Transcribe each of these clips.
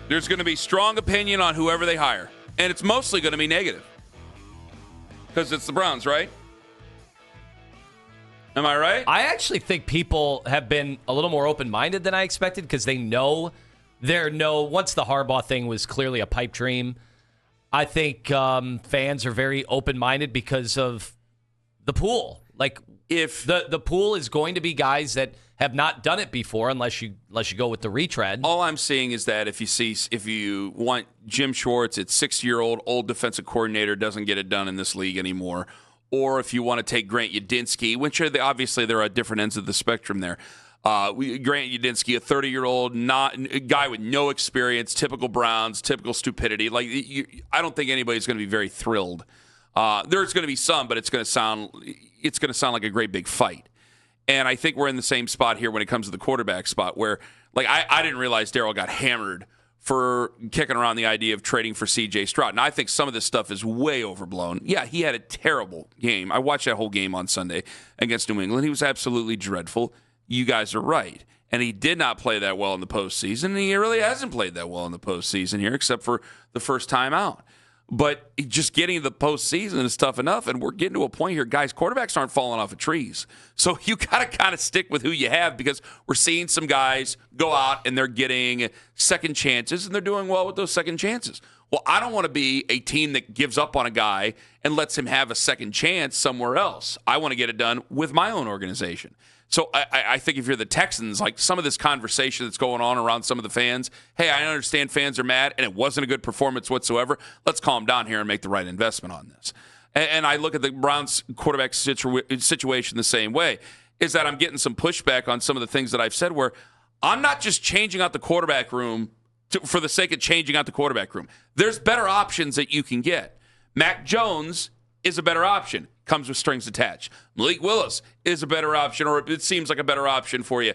There's going to be strong opinion on whoever they hire. And it's mostly going to be negative. Because it's the Browns, right? Am I right? I actually think people have been a little more open-minded than I expected because they know once the Harbaugh thing was clearly a pipe dream, I think fans are very open-minded because of the pool. Like, if the pool is going to be guys that have not done it before, unless you go with the retread. All I'm seeing is that if you want Jim Schwartz, it's 6-year-old old defensive coordinator, doesn't get it done in this league anymore, or if you want to take Grant Udinski, which are obviously there are different ends of the spectrum there. Grant Udinski, a 30-year-old guy with no experience, typical Browns, typical stupidity. Like, I don't think anybody's going to be very thrilled. There's going to be some, but it's going to sound like a great big fight. And I think we're in the same spot here when it comes to the quarterback spot where, like, I didn't realize Darryl got hammered for kicking around the idea of trading for C.J. Stroud. And I think some of this stuff is way overblown. Yeah, he had a terrible game. I watched that whole game on Sunday against New England. He was absolutely dreadful. You guys are right. And he did not play that well in the postseason. And he really hasn't played that well in the postseason here, except for the first time out. But just getting to the postseason is tough enough, and we're getting to a point here, guys, quarterbacks aren't falling off of trees. So you got to kind of stick with who you have because we're seeing some guys go out and they're getting second chances, and they're doing well with those second chances. Well, I don't want to be a team that gives up on a guy and lets him have a second chance somewhere else. I want to get it done with my own organization. So I think if you're the Texans, like some of this conversation that's going on around some of the fans, hey, I understand fans are mad and it wasn't a good performance whatsoever. Let's calm down here and make the right investment on this. And I look at the Browns quarterback situation the same way, is that I'm getting some pushback on some of the things that I've said where I'm not just changing out the quarterback room for the sake of changing out the quarterback room. There's better options that you can get. Mac Jones is a better option. Comes with strings attached. Malik Willis is a better option, or it seems like a better option for you.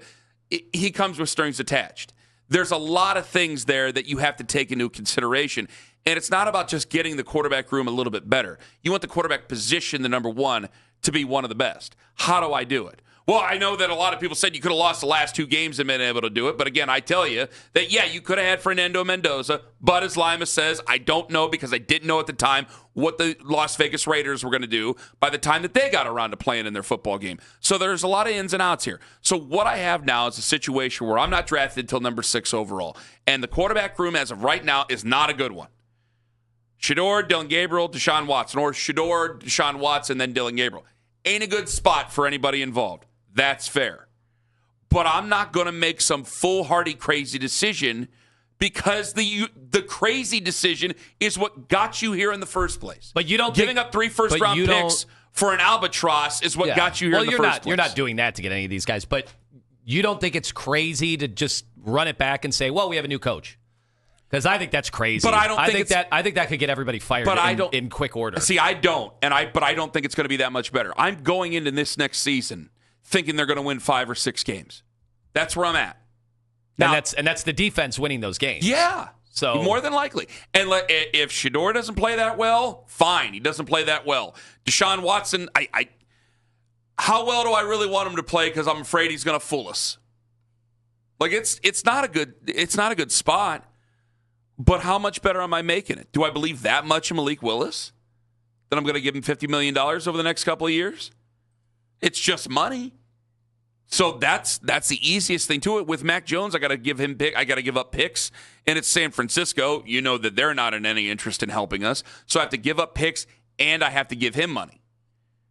He comes with strings attached. There's a lot of things there that you have to take into consideration, and it's not about just getting the quarterback room a little bit better. You want the quarterback position, the number one, to be one of the best. How do I do it? Well, I know that a lot of people said you could have lost the last two games and been able to do it. But again, I tell you that, yeah, you could have had Fernando Mendoza. But as Lima says, I don't know because I didn't know at the time what the Las Vegas Raiders were going to do by the time that they got around to playing in their football game. So there's a lot of ins and outs here. So what I have now is a situation where I'm not drafted until number 6 overall. And the quarterback room as of right now is not a good one. Shedeur, Dylan Gabriel, Deshaun Watson. Or Shedeur, Deshaun Watson, then Dylan Gabriel. Ain't a good spot for anybody involved. That's fair. But I'm not going to make some foolhardy, crazy decision because the crazy decision is what got you here in the first place. But you don't giving up 3 first-round picks for an albatross is what got you here in the first place. You're not doing that to get any of these guys. But you don't think it's crazy to just run it back and say, well, we have a new coach. Because I think that's crazy. But I think that could get everybody fired in quick order. See, I don't. But I don't think it's going to be that much better. I'm going into this next season thinking they're going to win 5 or 6 games. That's where I'm at. Now, and that's the defense winning those games. Yeah. So more than likely. And if Shedeur doesn't play that well, fine. He doesn't play that well. Deshaun Watson, how well do I really want him to play because I'm afraid he's going to fool us? Like it's not a good spot. But how much better am I making it? Do I believe that much in Malik Willis? That I'm going to give him $50 million over the next couple of years? It's just money. So that's the easiest thing to it. With Mac Jones, I got to give up picks, and it's San Francisco. You know that they're not in any interest in helping us. So I have to give up picks, and I have to give him money.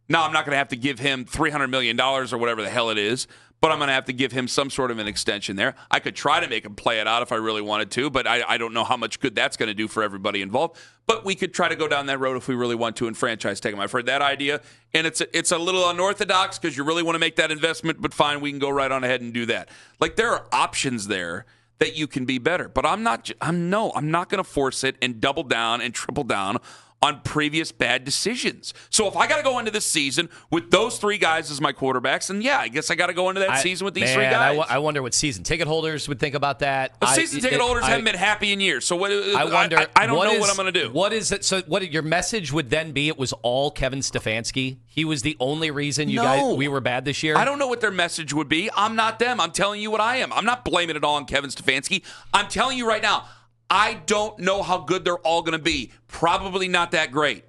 Now, I'm not going to have to give him $300 million or whatever the hell it is, but I'm going to have to give him some sort of an extension there. I could try to make him play it out if I really wanted to, but I don't know how much good that's going to do for everybody involved. But we could try to go down that road if we really want to and franchise tag him. I've heard that idea, and it's a little unorthodox because you really want to make that investment, but fine, we can go right on ahead and do that. Like, there are options there that you can be better, but I'm not going to force it and double down and triple down on previous bad decisions. So if I got to go into this season with those 3 guys as my quarterbacks, and yeah, I guess I got to go into that season with these 3 guys. I wonder what season ticket holders would think about that. Season ticket holders haven't been happy in years. So I wonder. I don't know what I'm going to do. What is it? So what your message would then be? It was all Kevin Stefanski. He was the only reason we were bad this year. I don't know what their message would be. I'm not them. I'm telling you what I am. I'm not blaming it all on Kevin Stefanski. I'm telling you right now, I don't know how good they're all going to be. Probably not that great.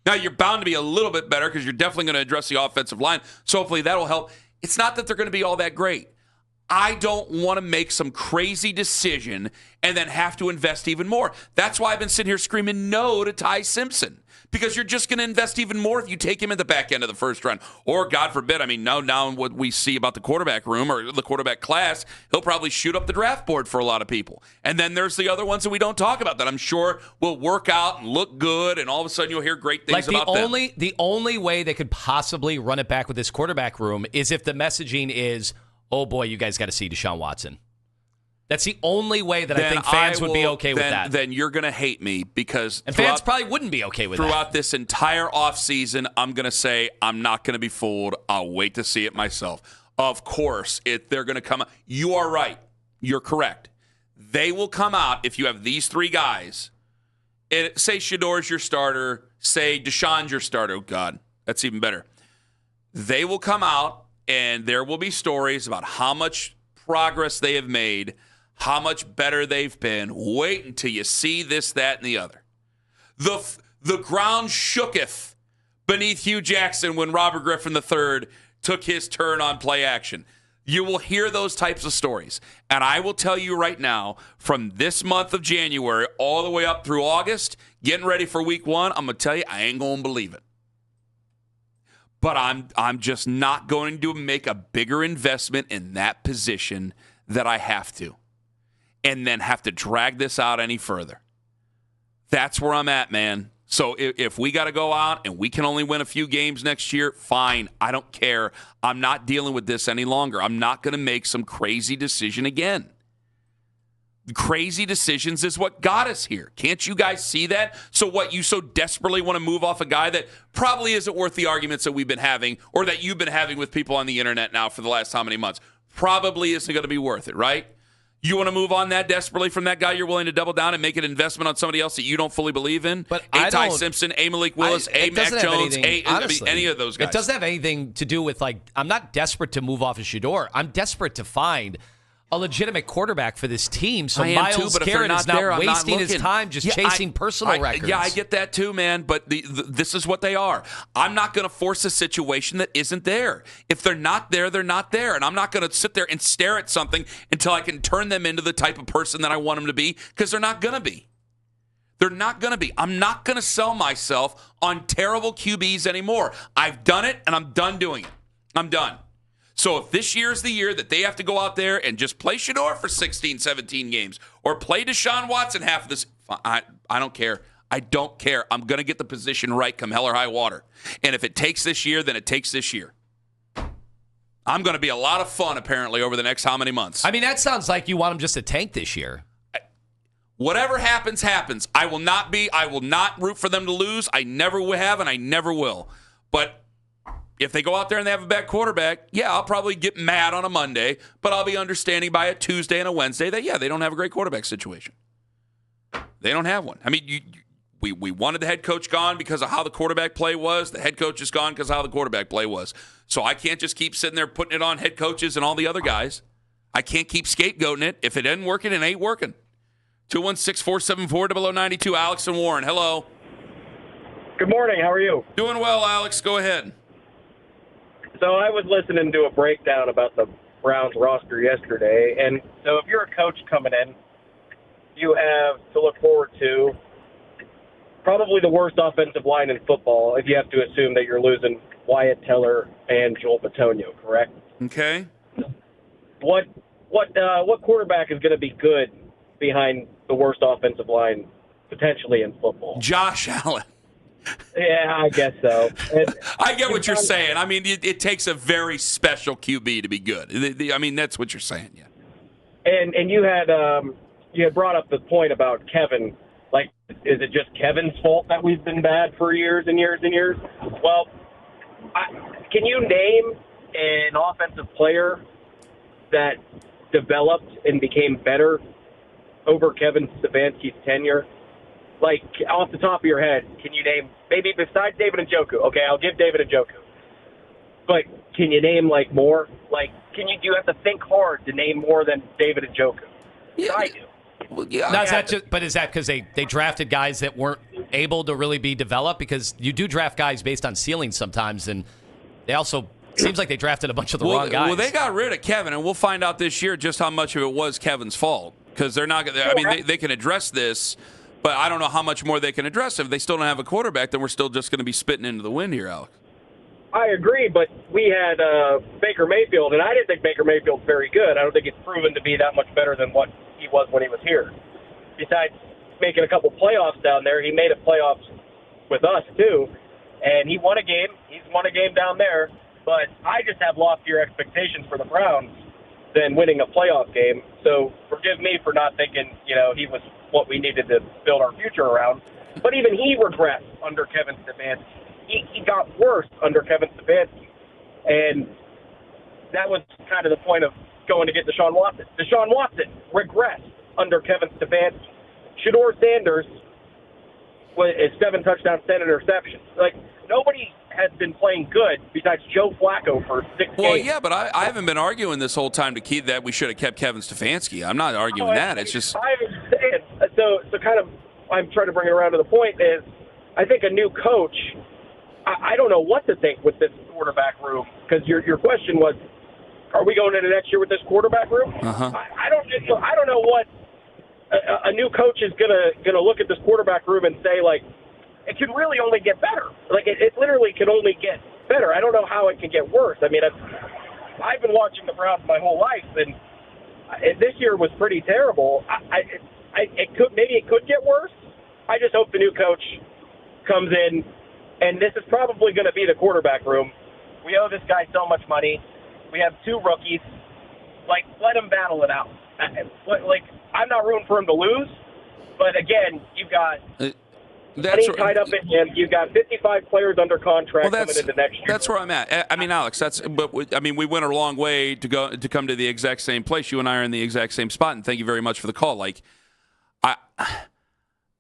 Now, you're bound to be a little bit better because you're definitely going to address the offensive line. So hopefully that'll help. It's not that they're going to be all that great. I don't want to make some crazy decision and then have to invest even more. That's why I've been sitting here screaming no to Ty Simpson, because you're just going to invest even more if you take him in the back end of the first round. Or, God forbid, now what we see about the quarterback room or the quarterback class, he'll probably shoot up the draft board for a lot of people. And then there's the other ones that we don't talk about that I'm sure will work out and look good, and all of a sudden you'll hear great things about them. The only way they could possibly run it back with this quarterback room is if the messaging is, oh, boy, you guys got to see Deshaun Watson. That's the only way that I think fans would be okay with that. Then you're going to hate me because fans probably wouldn't be okay with that. Throughout this entire offseason, I'm going to say I'm not going to be fooled. I'll wait to see it myself. Of course, they're going to come out. You are right. You're correct. They will come out if you have these three guys. Say Shador's your starter. Say Deshaun's your starter. Oh, God, that's even better. They will come out, and there will be stories about how much progress they have made, how much better they've been. Wait until you see this, that, and the other. The ground shooketh beneath Hugh Jackson when Robert Griffin III took his turn on play action. You will hear those types of stories. And I will tell you right now, from this month of January all the way up through August, getting ready for week 1, I'm going to tell you, I ain't going to believe it. But I'm just not going to make a bigger investment in that position that I have to, and then have to drag this out any further. That's where I'm at, man. So if we got to go out and we can only win a few games next year, fine. I don't care. I'm not dealing with this any longer. I'm not going to make some crazy decision again. Crazy decisions is what got us here. Can't you guys see that? So what, you so desperately want to move off a guy that probably isn't worth the arguments that we've been having or that you've been having with people on the internet now for the last how many months? Probably isn't going to be worth it, right? You want to move on that desperately from that guy, you're willing to double down and make an investment on somebody else that you don't fully believe in? But Ty Simpson, Malik Willis, Mac Jones, any of those guys. It doesn't have anything to do with, I'm not desperate to move off of Shador. I'm desperate to find a legitimate quarterback for this team, so Myles Garrett is not wasting his time just chasing personal records. Yeah, I get that too, man, but this is what they are. I'm not going to force a situation that isn't there. If they're not there, they're not there, and I'm not going to sit there and stare at something until I can turn them into the type of person that I want them to be, because they're not going to be. They're not going to be. I'm not going to sell myself on terrible QBs anymore. I've done it, and I'm done doing it. I'm done. So if this year's the year that they have to go out there and just play Shador for 16, 17 games or play Deshaun Watson half of this, I don't care. I don't care. I'm going to get the position right come hell or high water. And if it takes this year, then it takes this year. I'm going to be a lot of fun, apparently, over the next how many months. I mean, that sounds like you want them just to tank this year. Whatever happens, happens. I will not root for them to lose. I never have, and I never will. But if they go out there and they have a bad quarterback, yeah, I'll probably get mad on a Monday, but I'll be understanding by a Tuesday and a Wednesday that, yeah, they don't have a great quarterback situation. They don't have one. I mean, we wanted the head coach gone because of how the quarterback play was. The head coach is gone because of how the quarterback play was. So I can't just keep sitting there putting it on head coaches and all the other guys. I can't keep scapegoating it. If it isn't working, it ain't working. 216-474-0092, Alex and Warren. Hello. Good morning. How are you? Doing well, Alex. Go ahead. So I was listening to a breakdown about the Browns roster yesterday, and so if you're a coach coming in, you have to look forward to probably the worst offensive line in football if you have to assume that you're losing Wyatt Teller and Joel Bitonio, correct? Okay. What quarterback is going to be good behind the worst offensive line potentially in football? Josh Allen. Yeah, I guess so. I get what you're saying. I mean, it takes a very special QB to be good. I mean, that's what you're saying, yeah. And you had brought up the point about Kevin. Like, is it just Kevin's fault that we've been bad for years and years and years? Well, can you name an offensive player that developed and became better over Kevin Stefanski's tenure? Like, off the top of your head, can you name, maybe besides David Njoku? Okay, I'll give David Njoku. But can you name, more? Like, do you have to think hard to name more than David Njoku? Yeah. I do. Well, yeah, Now, is that because they drafted guys that weren't able to really be developed? Because you do draft guys based on ceilings sometimes, and they also seems like they drafted a bunch of the wrong guys. Well, they got rid of Kevin, and we'll find out this year just how much of it was Kevin's fault. Because they're not. I mean, they can address this, but I don't know how much more they can address. If they still don't have a quarterback, then we're still just going to be spitting into the wind here, Alex. I agree, but we had Baker Mayfield, and I didn't think Baker Mayfield's very good. I don't think he's proven to be that much better than what he was when he was here. Besides making a couple playoffs down there, he made a playoffs with us too, and he won a game. He's won a game down there, but I just have loftier expectations for the Browns than winning a playoff game. So forgive me for not thinking, he was what we needed to build our future around. But even he regressed under Kevin Stefanski. He got worse under Kevin Stefanski. And that was kind of the point of going to get Deshaun Watson. Deshaun Watson regressed under Kevin Stefanski. Shedeur Sanders is 7 touchdowns, 10 interceptions. Like, nobody has been playing good besides Joe Flacco for 6 games. Well, yeah, but I haven't been arguing this whole time to keep that we should have kept Kevin Stefanski. I'm not arguing that. It's just I understand. So kind of I'm trying to bring it around to the point is I think a new coach. I don't know what to think with this quarterback room because your question was, are we going into next year with this quarterback room? Uh-huh. I don't know what a new coach is gonna look at this quarterback room and say like it can really only get better. Like it literally can only get better. I don't know how it can get worse. I mean, I've been watching the Browns my whole life, and this year was pretty terrible. It could get worse. I just hope the new coach comes in, and this is probably going to be the quarterback room. We owe this guy so much money. We have 2 rookies. Like, let him battle it out. Like, I'm not rooting for him to lose, but again, you've got money tied up in him. You've got 55 players under contract coming into next year. That's where I'm at. I mean, Alex, we went a long way to come to the exact same place. You and I are in the exact same spot, and thank you very much for the call. Like,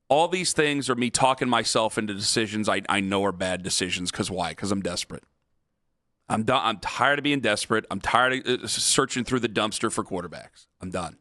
all these things are me talking myself into decisions I know are bad decisions. Because why? Because I'm desperate. I'm done. I'm tired of being desperate. I'm tired of searching through the dumpster for quarterbacks. I'm done.